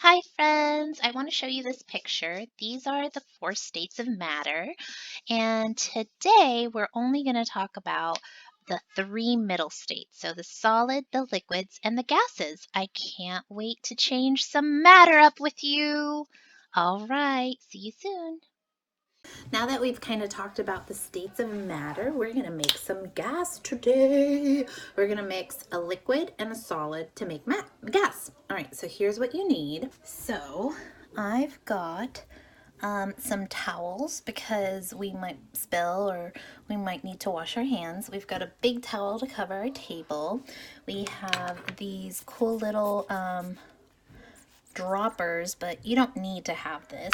Hi, friends. I want to show you this picture. These are the four states of matter. And today we're only going to talk about the three middle states. So the solid, the liquids, and the gases. I can't wait to change some matter up with you. All right. See you soon. Now that we've kind of talked about the states of matter, we're going to make some gas today. We're going to mix a liquid and a solid to make gas. All right, so here's what you need. So I've got some towels because we might spill or we might need to wash our hands. We've got a big towel to cover our table. We have these cool little droppers, but you don't need to have this.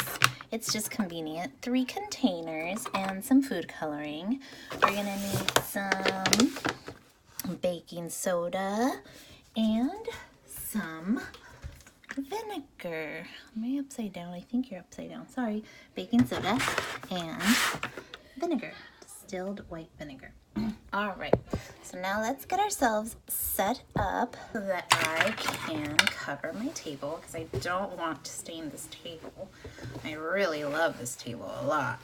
It's just convenient. 3 containers and some food coloring. We're gonna need some baking soda and some vinegar. Am I upside down? I think you're upside down. Sorry. Baking soda and vinegar. Distilled white vinegar. All right, so now let's get ourselves set up so that I can cover my table because I don't want to stain this table. I really love this table a lot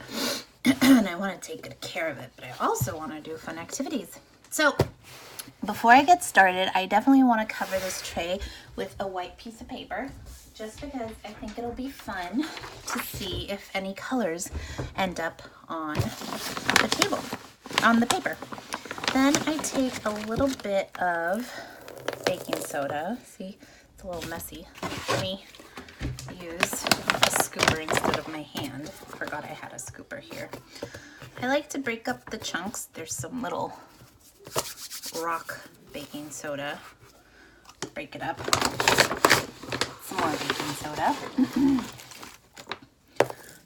and I want to take good care of it, but I also want to do fun activities. So before I get started, I definitely want to cover this tray with a white piece of paper just because I think it'll be fun to see if any colors end up on the table, on the paper. Then I take a little bit of baking soda. See, it's a little messy. Let me use a scooper instead of my hand. Forgot I had a scooper here. I like to break up the chunks. There's some little rock baking soda. Break it up. Some more baking soda.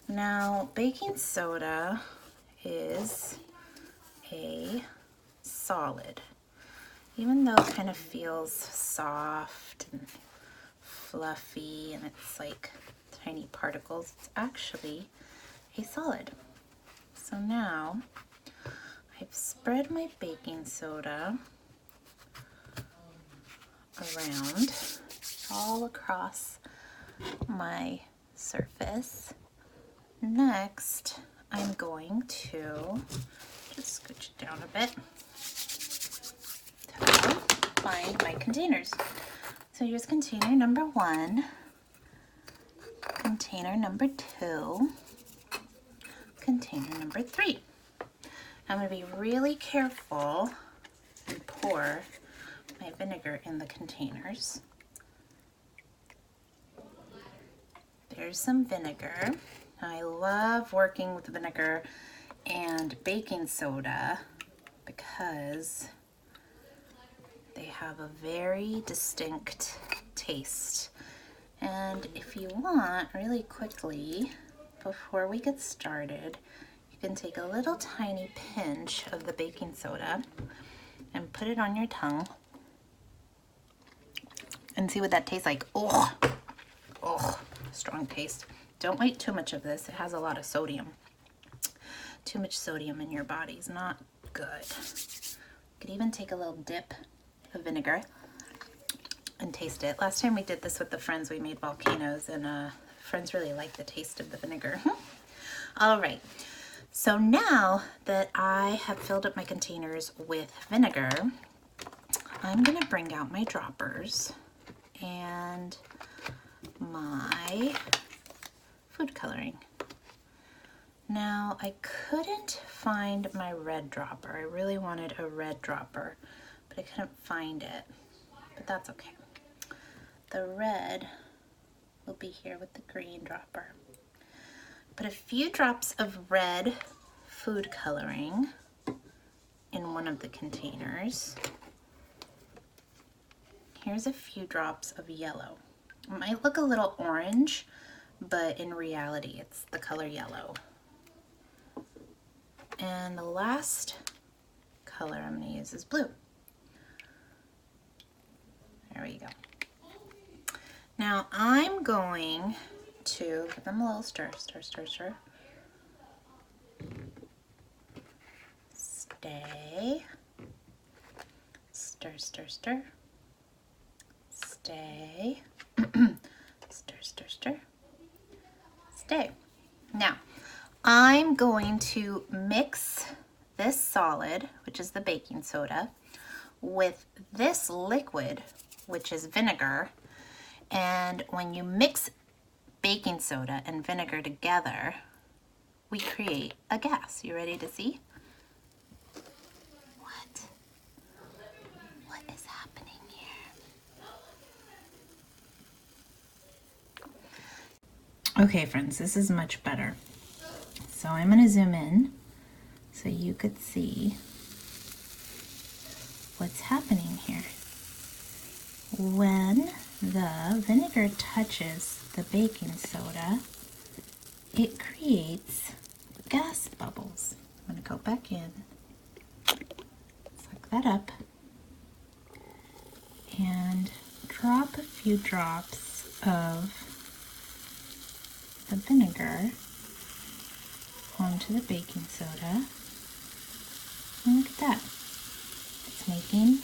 Now, baking soda is a solid. Even though it kind of feels soft and fluffy and it's like tiny particles, it's actually a solid. So now I've spread my baking soda around all across my surface. Next, I'm going to just scooch it down a bit to find my containers. So here's container number 1, container number 2, container number 3. I'm going to be really careful and pour my vinegar in the containers. There's some vinegar. I love working with vinegar and baking soda because they have a very distinct taste. And if you want, really quickly, before we get started, you can take a little tiny pinch of the baking soda and put it on your tongue and see what that tastes like. Oh, strong taste. Don't eat too much of this. It has a lot of sodium. Too much sodium in your body is not good. You could even take a little dip of vinegar and taste it. Last time we did this with the friends, we made volcanoes, and friends really liked the taste of the vinegar. All right, so now that I have filled up my containers with vinegar, I'm gonna bring out my droppers and my food coloring. Now, I couldn't find my red dropper. I really wanted a red dropper, but I couldn't find it, but that's okay. The red will be here with the green dropper. Put a few drops of red food coloring in one of the containers. Here's a few drops of yellow. It might look a little orange, but in reality, it's the color yellow. And the last color I'm going to use is blue. There we go. Now I'm going to give them a little stir, stir, stir, stir. Stay. Stir, stir, stir. Stay. Stir, stir, I'm going to mix this solid, which is the baking soda, with this liquid, which is vinegar. And when you mix baking soda and vinegar together, we create a gas. You ready to see? What is happening here? Okay, friends, this is much better. So I'm going to zoom in so you could see what's happening here. When the vinegar touches the baking soda, it creates gas bubbles. I'm going to go back in, suck that up, and drop a few drops of the vinegar onto the baking soda. And look at that. It's making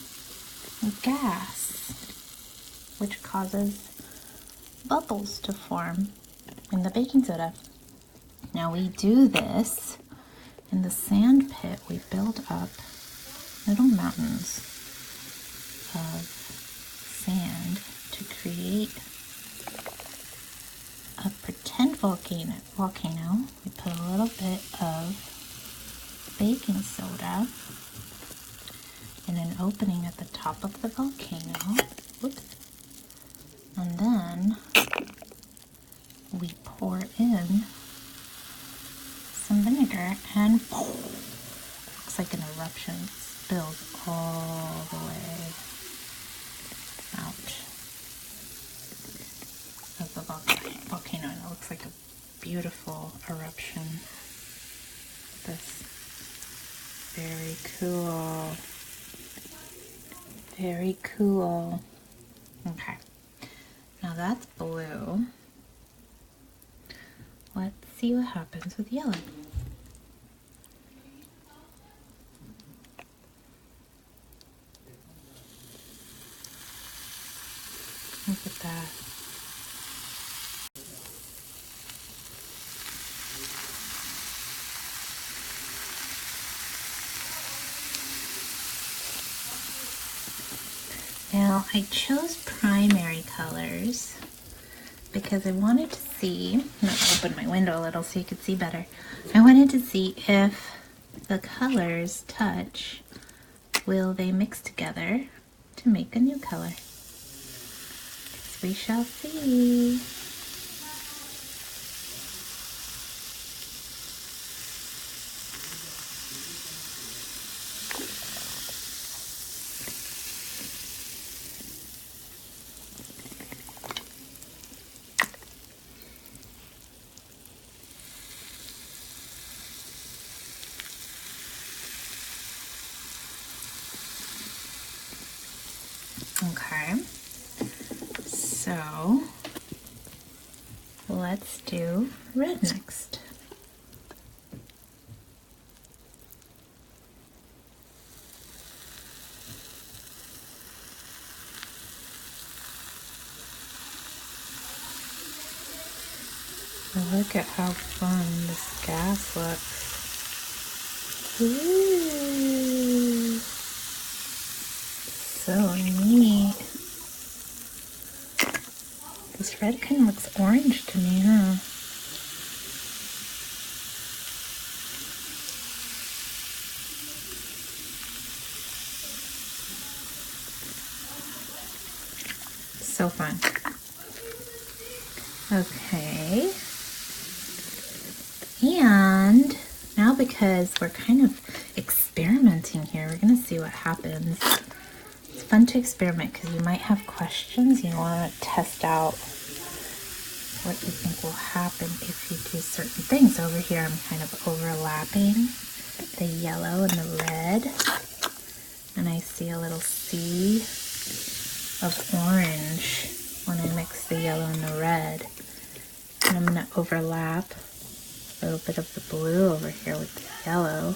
gas, which causes bubbles to form in the baking soda. Now we do this in the sand pit. We build up little mountains of sand to create a pretend volcano. We put a little bit of baking soda in an opening at the top of the volcano. Whoops. And then we pour in some vinegar and looks like an eruption. It spills all the way out of the volcano, and it looks like a beautiful eruption. This very cool. Very cool. Okay, now that's blue. Let's see what happens with yellow. Look at that. Now I chose primary colors because I wanted to see, I'm going to open my window a little so you could see better. I wanted to see if the colors touch, will they mix together to make a new color? Guess we shall see. Okay, so let's do red next. Look at how fun this gas looks. Ooh. So neat. This red kind of looks orange to me, huh? So fun. Okay. And now, because we're kind of experimenting here, we're going to see what happens. It's fun to experiment because you might have questions. You want to test out what you think will happen if you do certain things. Over here, I'm kind of overlapping the yellow and the red. And I see a little sea of orange when I mix the yellow and the red. And I'm going to overlap a little bit of the blue over here with the yellow.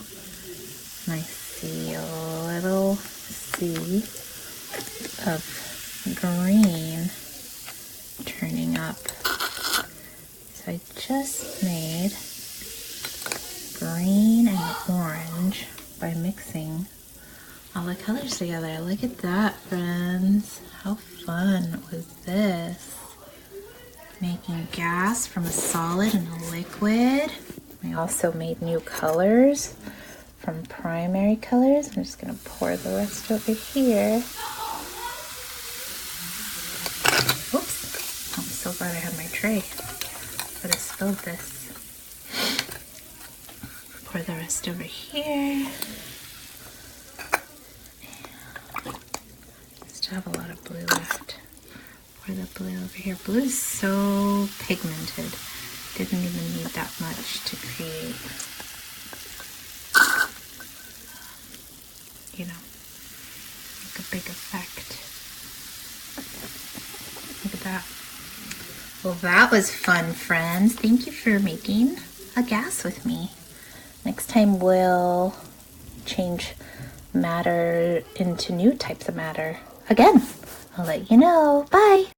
And I see a little sea of green turning up. So I just made green and orange by mixing all the colors together. Look at that, friends. How fun was this? Making gas from a solid and a liquid. We also made new colors from primary colors. I'm just gonna pour the rest over here. Oops, I'm so glad I had my tray. But I spilled this. Pour the rest over here. Still have a lot of blue left. Pour the blue over here. Blue is so pigmented. Didn't even need that much to create, you know, like a big effect. Look at that. Well, that was fun, friends. Thank you for making a gas with me. Next time we'll change matter into new types of matter again. I'll let you know. Bye.